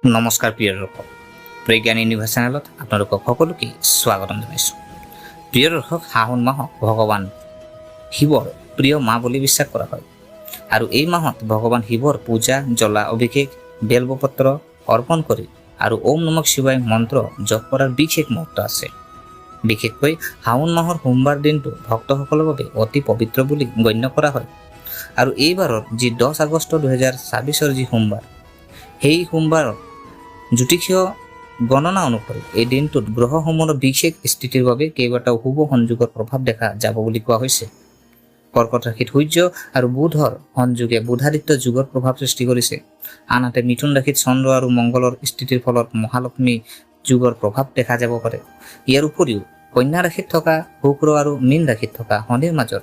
নমস্কাৰ প্ৰিয় দৰ্শক, প্ৰজ্ঞান ইউনিভাৰ্ছ চেনেলত আপোনালোকক সকলোকে স্বাগতম জনাইছোঁ। প্ৰিয় দৰ্শক, শাওণ মাহক ভগৱান শিৱৰ প্ৰিয় মাহ বুলি বিশ্বাস কৰা হয় আৰু এই মাহত ভগৱান শিৱৰ পূজা, জ্বলা অভিষেক, বেলপত্ৰ অৰ্পণ কৰি আৰু ওম নমঃ শিৱায় মন্ত্ৰ জপ কৰাৰ বিশেষ মহত্ব আছে। বিশেষকৈ শাওণ মাহৰ সোমবাৰ দিনটো ভক্তসকলৰ বাবে অতি পবিত্ৰ বুলি গণ্য কৰা হয় আৰু এইবাৰৰ যি 10 আগষ্ট 2024 যি সোমবাৰ, সেই সোমবাৰৰ জ্যোতিষীয় গণনা অনুসৰি এই দিনটোত গ্ৰহসমূহৰ বিশেষ স্থিতিৰ বাবে কেইবাটাও শুভ সংযোগৰ প্ৰভাৱ দেখা যাব বুলি কোৱা হৈছে। কৰ্কট ৰাশিত সূৰ্য আৰু বুধৰ সংযোগে বুধাদিত্য যুগৰ প্ৰভাৱ সৃষ্টি কৰিছে। আনহাতে মিথুন ৰাশিত চন্দ্ৰ আৰু মংগলৰ স্থিতিৰ ফলত মহালক্ষ্মী যুগৰ প্ৰভাৱ দেখা যাব পাৰে। ইয়াৰ উপৰিও কন্যা ৰাশিত থকা শুক্ৰ আৰু মীন ৰাশিত থকা শনিৰ মাজত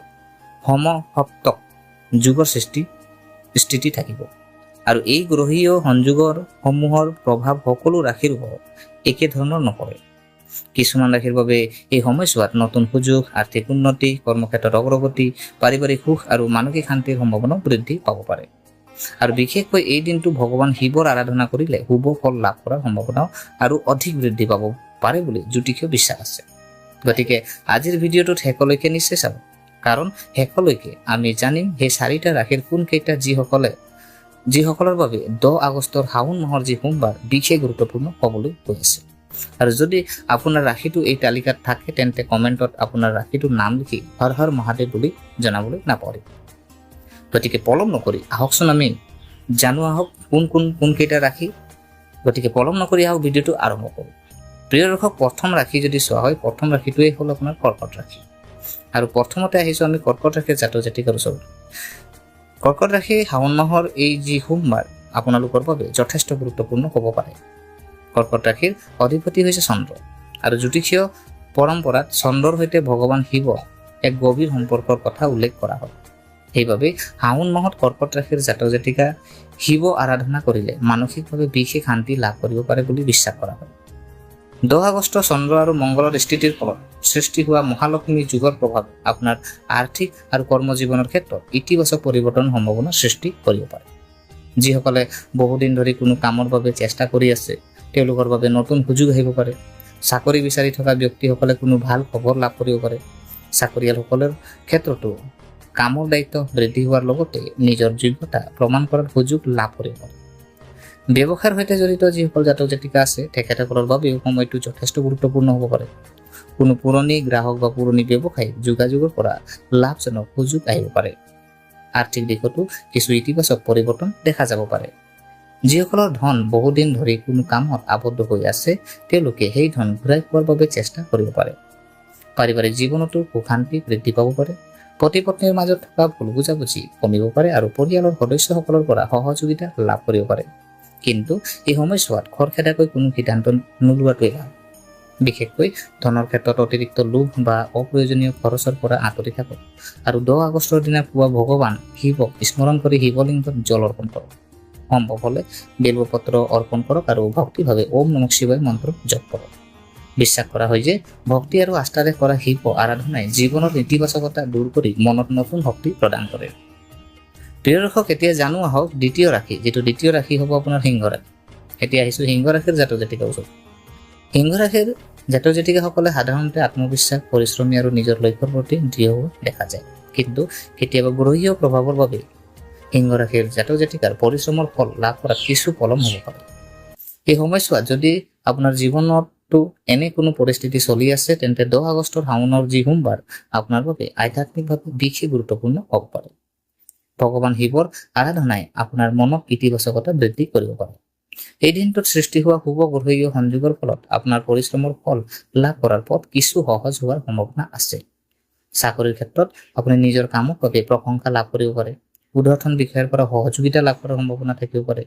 সমসপ্তক যুগৰ স্থিতি থাকিব আৰু এই গ্ৰহীয় সংযোগৰ সমূহৰ প্ৰভাৱ সকলো ৰাশিৰ ওপৰত একে ধৰণৰ নপৰে। কিছুমান ৰাশিৰ বাবে এই সময়ছোৱাত নতুন সুযোগ, আৰ্থিক উন্নতি, কৰ্মক্ষেত্ৰত অগ্ৰগতি, পাৰিবাৰিক সুখ আৰু মানসিক শান্তিৰ সম্ভাৱনা বৃদ্ধি পাব পাৰে। আৰু বিশেষকৈ এই দিনটো ভগৱান শিৱৰ আৰাধনা কৰিলে শুভ ফল লাভ কৰাৰ সম্ভাৱনাও আৰু অধিক বৃদ্ধি পাব পাৰে বুলি জ্যোতিষীয় বিশ্বাস আছে। গতিকে আজিৰ ভিডিঅ'টোত শেষলৈকে নিশ্চয় চাব, কাৰণ শেষলৈকে আমি জানিম সেই 4টা ৰাশিৰ কোনকেইটা যিসকলৰ বাবে 10 আগষ্টৰ শাওণ মাহৰ যি সোমবাৰ বিশেষ গুৰুত্বপূৰ্ণ হ'বলৈ গৈ আছে। আৰু যদি আপোনাৰ ৰাশিটো এই তালিকাত থাকে তেন্তে কমেণ্টত আপোনাৰ ৰাশিটোৰ নাম লিখি হৰ হৰ মহাদেৱ বুলি জনাবলৈ নাপাহৰিব। গতিকে পলম নকৰি আহকচোন আমি জানো আহক কোনকেইটা ৰাশি। গতিকে পলম নকৰি আহক ভিডিঅ'টো আৰম্ভ কৰোঁ। প্ৰিয় দৰ্শক, প্ৰথম ৰাশি যদি চোৱা হয়, প্ৰথম ৰাশিটোৱেই হ'ল আপোনাৰ কৰ্কট ৰাশি। আৰু প্ৰথমতে আহিছোঁ আমি কৰ্কট ৰাশিৰ জাতক জাতিকাৰ ওচৰত। কৰ্কট ৰাশি শাওণ মাহৰ এই যি সোমবাৰ আপোনালোকৰ বাবে যথেষ্ট গুৰুত্বপূৰ্ণ হ'ব পাৰে। কৰ্কট ৰাশিৰ অধিপতি হৈছে চন্দ্ৰ আৰু জ্যোতিষীয় পৰম্পৰাত চন্দ্ৰৰ সৈতে ভগৱান শিৱৰ এক গভীৰ সম্পৰ্কৰ কথা উল্লেখ কৰা হয়। সেইবাবে শাওণ মাহত কৰ্কট ৰাশিৰ জাতক জাতিকা শিৱ আৰাধনা কৰিলে মানসিকভাৱে বিশেষ শান্তি লাভ কৰিব পাৰে বুলি বিশ্বাস কৰা হয়। 10 আগষ্ট চন্দ্ৰ আৰু মংগলৰ স্থিতিৰ ফলত সৃষ্টি হোৱা মহালক্ষ্মী যুগৰ প্ৰভাৱ আপোনাৰ আৰ্থিক আৰু কৰ্মজীৱনৰ ক্ষেত্ৰত ইতিবাচক পৰিৱৰ্তনৰ সম্ভাৱনা সৃষ্টি কৰিব পাৰে। যিসকলে বহুদিন ধৰি কোনো কামৰ বাবে চেষ্টা কৰি আছে, তেওঁলোকৰ বাবে নতুন সুযোগ আহিব পাৰে। চাকৰি বিচাৰি থকা ব্যক্তিসকলে কোনো ভাল খবৰ লাভ কৰিব পাৰে। চাকৰিয়ালসকলৰ ক্ষেত্ৰতো কামৰ দায়িত্ব বৃদ্ধি হোৱাৰ লগতে নিজৰ যোগ্যতা প্ৰমাণ কৰাৰ সুযোগ লাভ কৰিব পাৰে। ব্যৱসায়ৰ সৈতে জড়িত যিসকল জাতক জাতিকা আছে, তেখেতসকলৰ বাবেও সময়টো যথেষ্ট গুৰুত্বপূৰ্ণ হ'ব পাৰে। কোনো পুৰণি গ্ৰাহক বা পুৰণি ব্যৱসায়িক যোগাযোগৰ পৰা লাভজনক সুযোগ আহিব পাৰে। আৰ্থিক দিশতো কিছু ইতিবাচক পৰিৱৰ্তন দেখা যাব পাৰে। যিসকলৰ ধন বহুদিন ধৰি কোনো কামত আবদ্ধ হৈ আছে, তেওঁলোকে সেই ধন ঘূৰাই পোৱাৰ বাবে চেষ্টা কৰিব পাৰে। পাৰিবাৰিক জীৱনতো সুখ-শান্তি বৃদ্ধি পাব পাৰে। পতি পত্নীৰ মাজত থকা ভুল বুজাবুজি কমিব পাৰে আৰু পৰিয়ালৰ সদস্যসকলৰ পৰা সহযোগিতা লাভ কৰিব পাৰে। কিন্তু এই সময়ছোৱাত খৰখেদাকৈ কোনো সিদ্ধান্ত নোলোৱাটোৱেই ভাল। বিশেষকৈ ধনৰ ক্ষেত্ৰত অতিৰিক্ত লোভ বা অপ্ৰয়োজনীয় খৰচৰ পৰা আঁতৰি থাকক আৰু 10 আগষ্টৰ দিনা পুৱা ভগৱান শিৱক স্মৰণ কৰি শিৱলিংগত জল অৰ্পণ কৰক। সম্ভৱ হ'লে বেলপত্ৰ অৰ্পণ কৰক আৰু ভক্তিভাৱে ওম নমঃ শিৱায় মন্ত্ৰ জপ কৰক। বিশ্বাস কৰা হয় যে ভক্তি আৰু আস্থাৰে কৰা শিৱ আৰাধনাই জীৱনৰ নেতিবাচকতা দূৰ কৰি মনত নতুন শক্তি প্ৰদান কৰে। প্ৰিয় দৰ্শক, এতিয়া জানো আহক দ্বিতীয় ৰাশি, যিটো দ্বিতীয় ৰাশি হ'ব আপোনাৰ সিংহ ৰাশি। এতিয়া আহিছোঁ সিংহ ৰাশিৰ জাতক জাতিকাৰ ওচৰত। সিংহ ৰাশিৰ জাতক জাতিকাসকলে সাধাৰণতে আত্মবিশ্বাস, পৰিশ্ৰমী আৰু নিজৰ লক্ষ্যৰ প্ৰতি দৃঢ় হোৱা দেখা যায়। কিন্তু কেতিয়াবা গ্ৰহীয় প্ৰভাৱৰ বাবে সিংহ ৰাশিৰ জাতক জাতিকাৰ পৰিশ্ৰমৰ ফল লাভ কৰাত কিছু পলম হ'ব পাৰে। এই সময়ছোৱাত যদি আপোনাৰ জীৱনতো এনে কোনো পৰিস্থিতি চলি আছে, তেন্তে 10 আগষ্টৰ শাওণৰ যি সোমবাৰ আপোনাৰ বাবে আধ্যাত্মিকভাৱে বিশেষ গুৰুত্বপূৰ্ণ হ'ব পাৰে। ভগৱান শিৱৰ আৰাধনাই আপোনাৰ মনত ইতিবাচকতা বৃদ্ধি কৰিব পাৰে। এই দিনটোত সৃষ্টি হোৱা শুভ গ্ৰহীয় সংযোগৰ ফলত আপোনাৰ পৰিশ্ৰমৰ ফল লাভ কৰাৰ পথ কিছু সহজ হোৱাৰ সম্ভাৱনা আছে। চাকৰিৰ ক্ষেত্ৰত আপুনি নিজৰ কামৰ বাবে প্ৰশংসা লাভ কৰিব পাৰে। ঊৰ্ধ্বতন বিষয়াৰ পৰা সহযোগিতা লাভ কৰাৰ সম্ভাৱনা থাকিব পাৰে।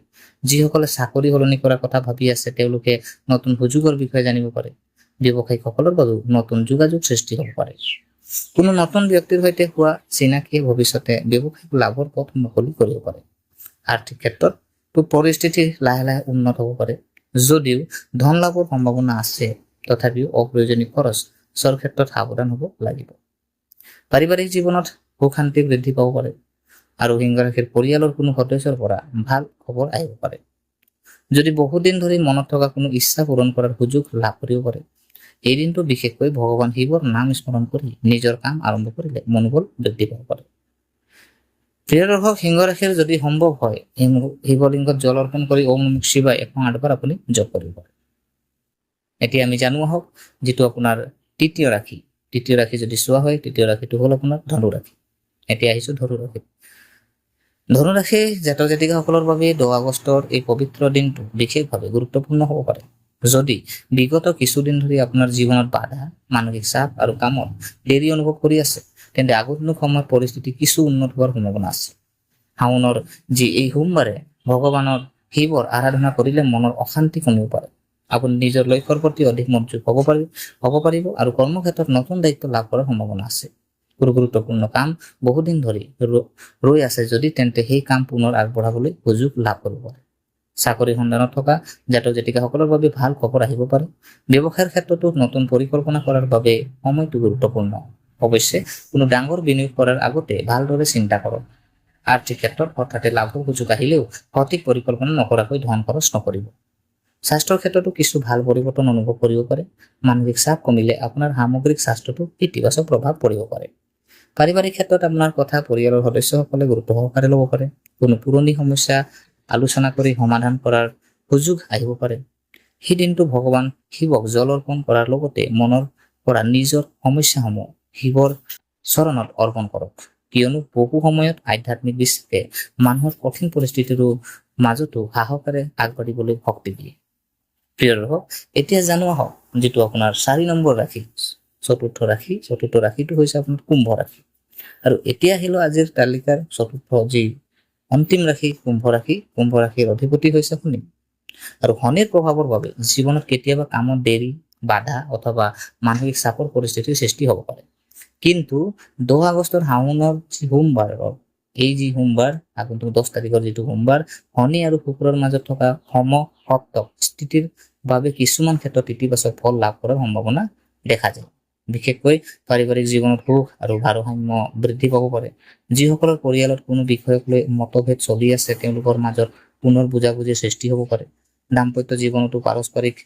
যিসকলে চাকৰি সলনি কৰাৰ কথা ভাবি আছে, তেওঁলোকে নতুন সুযোগৰ বিষয়ে জানিব পাৰে। ব্যৱসায়িকসকলৰ বাবেও নতুন যোগাযোগ সৃষ্টি হ'ব পাৰে। কোনো নতুন ব্যক্তিৰ সৈতে হোৱা চিনাকিয়ে ভৱিষ্যতে ব্যৱসায়িক লাভৰ পথ মুকলি কৰিব পাৰে। আৰ্থিক ক্ষেত্ৰত পৰিস্থিতি লাহে লাহে উন্নত হ'ব পাৰে। যদিও ধন লাভৰ সম্ভাৱনা আছে, তথাপিও অপ্ৰয়োজনীয় খৰচৰ ক্ষেত্ৰত সাৱধান হ'ব লাগিব। পাৰিবাৰিক জীৱনত সুখ শান্তি বৃদ্ধি পাব পাৰে আৰু সিংহ ৰাশিৰ পৰিয়ালৰ কোনো সদস্যৰ পৰা ভাল খবৰ আহিব পাৰে। যদি বহুদিন ধৰি মনত থকা কোনো ইচ্ছা পূৰণ কৰাৰ সুযোগ লাভ কৰিব পাৰে, এই দিনটো বিশেষকৈ ভগৱান শিৱৰ নাম স্মৰণ কৰি নিজৰ কাম আৰম্ভ কৰিলে মনোবল বৃদ্ধি পাব পাৰে। প্ৰিয় দৰ্শক, সিংহ ৰাশিৰ যদি সম্ভৱ হয় শিৱলিংগত জল অৰ্পণ কৰি ওম নমঃ শিৱায় 108 আপুনি জপ কৰিব পাৰে। এতিয়া আমি জানো আহক যিটো আপোনাৰ তৃতীয় ৰাশি যদি চোৱা হয়, তৃতীয় ৰাশিটো হ'ল আপোনাৰ ধনু ৰাশি। এতিয়া আহিছো ধনু ৰাশি। ধনু ৰাশি জাতক জাতিকাসকলৰ বাবে 10 আগষ্টৰ এই পবিত্ৰ দিনটো বিশেষভাৱে গুৰুত্বপূৰ্ণ হ'ব পাৰে। যদি বিগত কিছুদিন ধৰি আপোনাৰ জীৱনত বাধা, মানসিক চাপ আৰু কামত দেৰি অনুভৱ কৰি আছে, তেন্তে আগন্তুক সময়ত পৰিস্থিতি কিছু উন্নত হোৱাৰ সম্ভাৱনা আছে। শাওনৰ যি এই সোমবাৰে ভগৱানৰ শিৱৰ আৰাধনা কৰিলে মনৰ অশান্তি কমিব পাৰে। আপুনি নিজৰ লক্ষ্যৰ প্ৰতি অধিক মনোযোগ হ'ব পাৰিব আৰু কৰ্মক্ষেত্ৰত নতুন দায়িত্ব লাভ কৰাৰ সম্ভাৱনা আছে। কোনো গুৰুত্বপূৰ্ণ কাম বহুদিন ধৰি ৰৈ আছে যদি, তেন্তে সেই কাম পুনৰ আগবঢ়াবলৈ সুযোগ লাভ কৰিব পাৰে। চাকৰি সন্ধানত থকা জাতক জাতিকাসকলৰ বাবে ভাল খবৰ আহিব পাৰে। ব্যৱসায়ৰ ক্ষেত্ৰতো নতুন পৰিকল্পনা কৰাৰ বাবে সময়টো গুৰুত্বপূৰ্ণ। অৱশ্যে কোনো ডাঙৰ বিনিয়োগ কৰাৰ আগতে ভালদৰে চিন্তা কৰক। আৰ্থিক ক্ষেত্ৰত হঠাতে লাভৰ সুযোগ আহিলেও সঠিক পৰিকল্পনা নকৰাকৈ ধন খৰচ নকৰিব। স্বাস্থ্যৰ ক্ষেত্ৰতো কিছু ভাল পৰিৱৰ্তন অনুভৱ কৰিব পাৰে। মানসিক চাপ কমিলে আপোনাৰ সামগ্ৰিক স্বাস্থ্যতো ইতিবাচক প্ৰভাৱ পৰিব পাৰে। পাৰিবাৰিক ক্ষেত্ৰত আপোনাৰ কথা পৰিয়ালৰ সদস্যসকলে গুৰুত্ব সহকাৰে ল'ব পাৰে। কোনো পুৰণি সমস্যা আলোচনা কৰি সমাধান কৰাৰ সুযোগ আহিব পাৰে। সেই দিনটো ভগৱান শিৱক জল অৰ্পণ কৰাৰ লগতে মনৰ পৰা নিজৰ সমস্যাসমূহ শিৱৰ চৰণত অৰ্পণ কৰক, কিয়নো বহু সময়ত আধ্যাত্মিক বিশ্বাসে মানুহৰ কঠিন পৰিস্থিতিৰ মাজতো সাহসেৰে আগবাঢ়িবলৈ শক্তি দিয়ে। প্ৰিয় দৰ্শক, এতিয়া জানো আহক যিটো আপোনাৰ 4 নম্বৰ ৰাশি, চতুৰ্থ ৰাশিটো হৈছে আপোনাৰ কুম্ভ ৰাশি। আৰু এতিয়া আহিলো আজিৰ তালিকাৰ চতুৰ্থ যি অন্তিম ৰাশি কুম্ভ ৰাশিৰ অধিপতি হৈছে শনি। আৰু শনিৰ প্ৰভাৱৰ বাবে জীৱনত কেতিয়াবা কামত দেৰি, বাধা অথবা মানসিক চাপৰ পৰিস্থিতিৰ সৃষ্টি হ'ব পাৰে। কিন্তু 10 আগষ্টৰ শাওনৰ যি সোমবাৰ আগন্তুক 10 তাৰিখৰ যিটো সোমবাৰ, শনি আৰু শুক্ৰৰ মাজত থকা সমসপ্তক স্থিতিৰ বাবে কিছুমান ক্ষেত্ৰত ইতিবাচক ফল লাভ কৰাৰ সম্ভাৱনা দেখা যায়। বিশেষকৈ পাৰিবাৰিক জীৱনত সুখ আৰু ভাৰসাম্য বৃদ্ধি পাব পাৰে। যিসকলৰ পৰিয়ালত কোনো বিষয়ক লৈ মতভেদ চলি আছে, তেওঁলোকৰ মাজত পুনৰ বুজাবুজিৰ সৃষ্টি হ'ব পাৰে। দাম্পত্য জীৱনতো পাৰস্পৰিক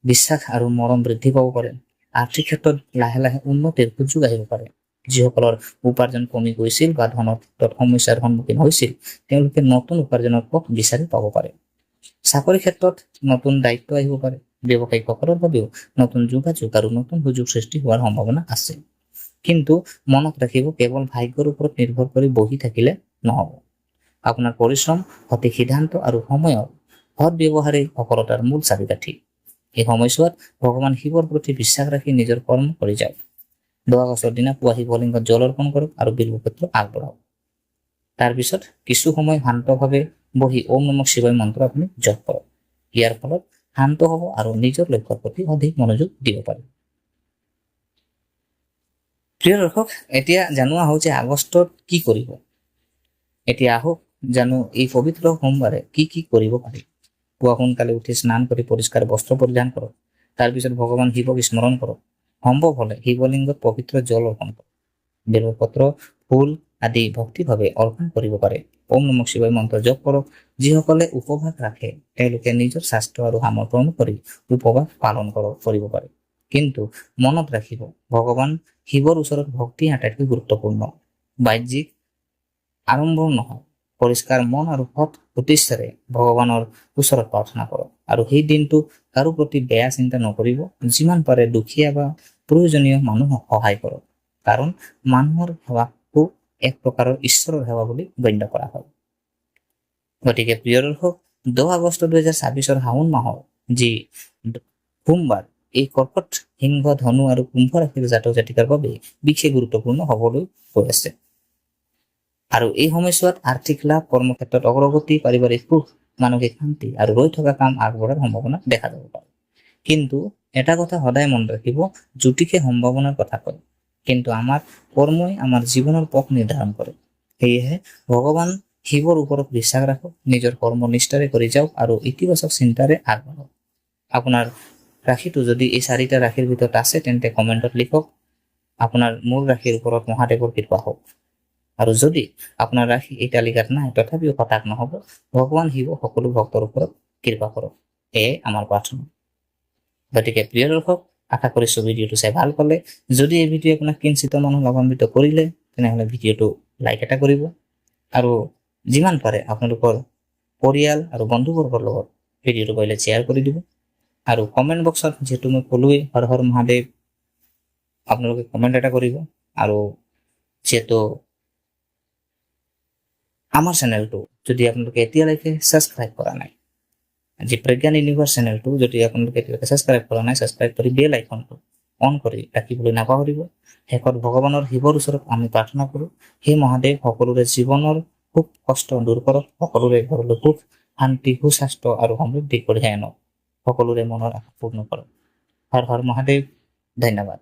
বিশ্বাস আৰু মৰম বৃদ্ধি পাব পাৰে। আৰ্থিক ক্ষেত্ৰত লাহে লাহে উন্নতিৰ সুযোগ আহিব পাৰে। যিসকলৰ উপাৰ্জন কমি গৈছিল বা ধনৰ ক্ষেত্ৰত সমস্যাৰ সন্মুখীন হৈছিল, তেওঁলোকে নতুন উপাৰ্জনৰ পথ বিচাৰি পাব পাৰে। চাকৰি ক্ষেত্ৰত নতুন দায়িত্ব আহিব পাৰে। ব্যৱসায়িকসকলৰ বাবেও নতুন যোগাযোগ আৰু নতুন সুযোগ সৃষ্টি হোৱাৰ সম্ভাৱনা আছে। কিন্তু মনত ৰাখিব, কেৱল ভাগ্যৰ ওপৰত নিৰ্ভৰ কৰি বহি থাকিলে নহ'ব। আপোনাৰ পৰিশ্ৰম, সঠিক সিদ্ধান্ত আৰু সময়ৰ সৎ ব্যৱহাৰেই সফলতাৰ মূল চাবিকাঠি। এই সময়ছোৱাত ভগৱান শিৱৰ প্ৰতি বিশ্বাস ৰাখি নিজৰ কৰ্ম কৰি যাওক। 10 আগষ্টৰ দিনা পুৱা শিৱলিংগত জল অৰ্পণ কৰক আৰু বিল্বপত্ৰ আগবঢ়াওক। তাৰপিছত কিছু সময় শান্তভাৱে বহি ওম নমঃ শিৱায় মন্ত্ৰ আপুনি জপ কৰক। ইয়াৰ ফলত শান্ত হ'ব আৰু নিজৰ লক্ষ্যৰ প্ৰতি অধিক মনোযোগ দিব পাৰিব। প্ৰিয় দৰ্শক, এতিয়া জানো আহোঁ যে আগষ্টত কি কৰিব। এতিয়া আহক জানো এই পবিত্ৰ সোমবাৰে কি কৰিব পাৰি। পুৱা সোনকালে উঠি স্নান কৰি পৰিষ্কাৰ বস্ত্ৰ পৰিধান কৰক। তাৰপিছত ভগৱান শিৱক স্মৰণ কৰক। সম্ভৱ হ'লে শিৱলিংগত পবিত্ৰ জল অৰ্পণ কৰক। বেলপত্ৰ, ফুল আদি ভক্তিভাৱে অৰ্পণ কৰিব পাৰে। ওম নমঃ শিৱায় মন্ত্ৰ জপ কৰক। যিসকলে উপবাস ৰাখে, তেওঁলোকে নিজৰ স্বাস্থ্য আৰু সামৰ্থ্য অনুসৰি উপবাস পালন কৰিব পাৰে। কিন্তু মনত ৰাখিব, ভগৱান শিৱৰ ওচৰত ভক্তি আটাইতকৈ গুৰুত্বপূৰ্ণ। বাহ্যিক আড়ম্বৰ নহয়। পৰিষ্কাৰ মন আৰু সৎ উদ্দেশ্যেৰে ভগৱানৰ ওচৰত প্ৰাৰ্থনা কৰক। আৰু সেই দিনটো কাৰো প্ৰতি বেয়া চিন্তা নকৰিব। যিমান পাৰে দুখীয়া বা প্ৰয়োজনীয় মানুহক সহায় কৰক, কাৰণ মানুহৰ সেৱাকো এক প্ৰকাৰৰ ঈশ্বৰৰ সেৱা বুলি গণ্য কৰা হয়। গতিকে প্ৰিয় দৰ্শক, 10 আগষ্ট 2026 শাওণ মাহৰ যি সোমবাৰ, এই কৰ্কট, সিংহ, ধনু আৰু কুম্ভ ৰাশিৰ জাতক জাতিকাৰ বাবে বিশেষ গুৰুত্বপূৰ্ণ হ'বলৈ গৈ আছে। আৰু এই সময়ছোৱাত আৰ্থিক লাভ, কৰ্মক্ষেত্ৰত অগ্ৰগতি, পাৰিবাৰিক সুখ, মানসিক শান্তি আৰু ৰৈ থকা কাম আগবঢ়াৰ সম্ভাৱনা দেখা যাব পাৰে। কিন্তু এটা কথা সদায় মনত ৰাখিব, জ্যোতিষে সম্ভাৱনাৰ কথা কয়, কিন্তু আমাৰ কৰ্মই আমাৰ জীৱনৰ পথ নিৰ্ধাৰণ কৰে। সেয়েহে ভগৱান শিৱৰ ওপৰত বিশ্বাস ৰাখক, নিজৰ কৰ্ম নিষ্ঠাৰে কৰি যাওক আৰু ইতিবাচক চিন্তাৰে আগবাঢ়ক। আপোনাৰ ৰাশিটো যদি এই 4টা ৰাশিৰ ভিতৰত আছে, তেন্তে কমেণ্টত লিখক আপোনাৰ মূল ৰাশিৰ ওপৰত মহাদেৱৰ কৃপা হওক। আৰু যদি আপোনাৰ ৰাশি এই তালিকাত নাই, তথাপিও হতাশ নহ'ব। ভগৱান শিৱ সকলো ভক্তৰ ওপৰত কৃপা কৰক, এয়ে আমাৰ প্ৰাৰ্থনা। গতিকে প্ৰিয় দৰ্শক, আশা কৰিছোঁ ভিডিঅ'টো চাই ভাল পালে। যদি এই ভিডিঅ' আপোনাক কিঞ্চিত মানুহ লাভান্বিত কৰিলে তেনেহ'লে ভিডিঅ'টো লাইক এটা কৰিব আৰু যিমান পাৰে আপোনালোকৰ পৰিয়াল আৰু বন্ধুবৰ্গৰ লগত ভিডিঅ'টো পাৰিলে শ্বেয়াৰ কৰি দিব। আৰু কমেণ্ট বক্সত যিহেতু মই ক'লোৱেই হৰ হৰ মহাদেৱ, আপোনালোকে কমেণ্ট এটা কৰিব। আৰু যিহেতু আমাৰ চেনেলটো যদি আপোনালোকে এতিয়ালৈকে ছাবস্ক্ৰাইব কৰা নাই, যি প্ৰজ্ঞান ইউনিভাৰ্ছ চেনেলটো যদি আপোনালোকে এতিয়ালৈকে ছাবস্ক্ৰাইব কৰা নাই, ছাবস্ক্ৰাইব কৰি বেল আইকনটো অন কৰি ৰাখিবলৈ নাপাহৰিব। শেষত ভগৱানৰ শিৱৰ ওচৰত আমি প্ৰাৰ্থনা কৰোঁ, হে মহাদেৱ, সকলোৰে জীৱনৰ সুখ কষ্ট দূৰ কৰক, সকলোৰে ঘৰলৈ সুখ শান্তি সুস্বাস্থ্য আৰু সমৃদ্ধি কঢ়িয়াই আনক, সকলোৰে মনৰ আশা পূৰ্ণ কৰক। হৰ হৰ মহাদেৱ, ধন্যবাদ।